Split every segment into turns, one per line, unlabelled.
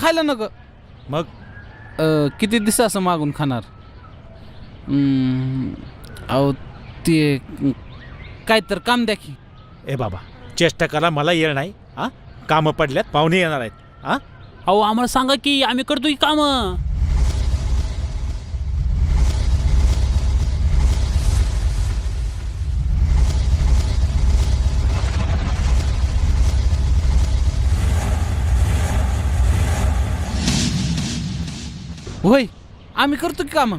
खायला नको.
मग
किती दिवस असं मागून खाणार? अहो ते काय तर काम द्या की.
ए बाबा चेष्टा करा, मला येणार नाही. हा कामं पडल्यात, पाहुणे येणार आहेत. हा
अहो आम्हाला सांगा की आम्ही करतो की कामं.
होय आम्ही करतो की कामं.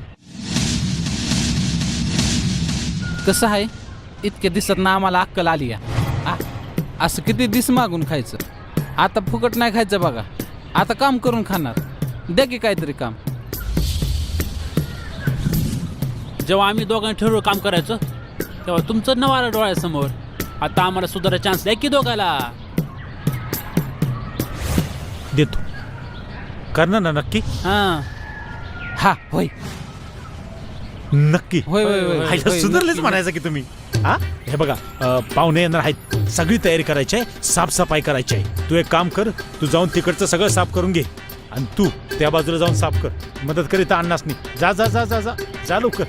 कसं आहे, इतक्या दिवसात ना आम्हाला अक्कल आली या. असं किती दिस मागून खायचं. आता फुकट नाही खायचं बघा. आता काम करून खाणार. द्या की काहीतरी काम.
जेव्हा आम्ही दोघांनी ठरवलं काम करायचं तेव्हा तुमचं नाव आलं डोळ्यासमोर. आता आम्हाला सुधारा चान्स द्या की दोघाला.
देतो. करणार ना नक्की?
हा होय
नक्की.
होय होय होय,
हायला
होय,
सुधारलेच
नक्की.
म्हणायचं की तुम्ही. हा हे बघा पाहुणे येणार आहेत, सगळी तयारी करायची आहे, साफसफाई करायची आहे. तू एक काम कर, तू जाऊन तिकडचं सगळं साफ करून घे आणि तू त्या बाजूला जाऊन साफ कर. मदत करीत आणणार नाही. जा जा जा जा जा जा लवकर.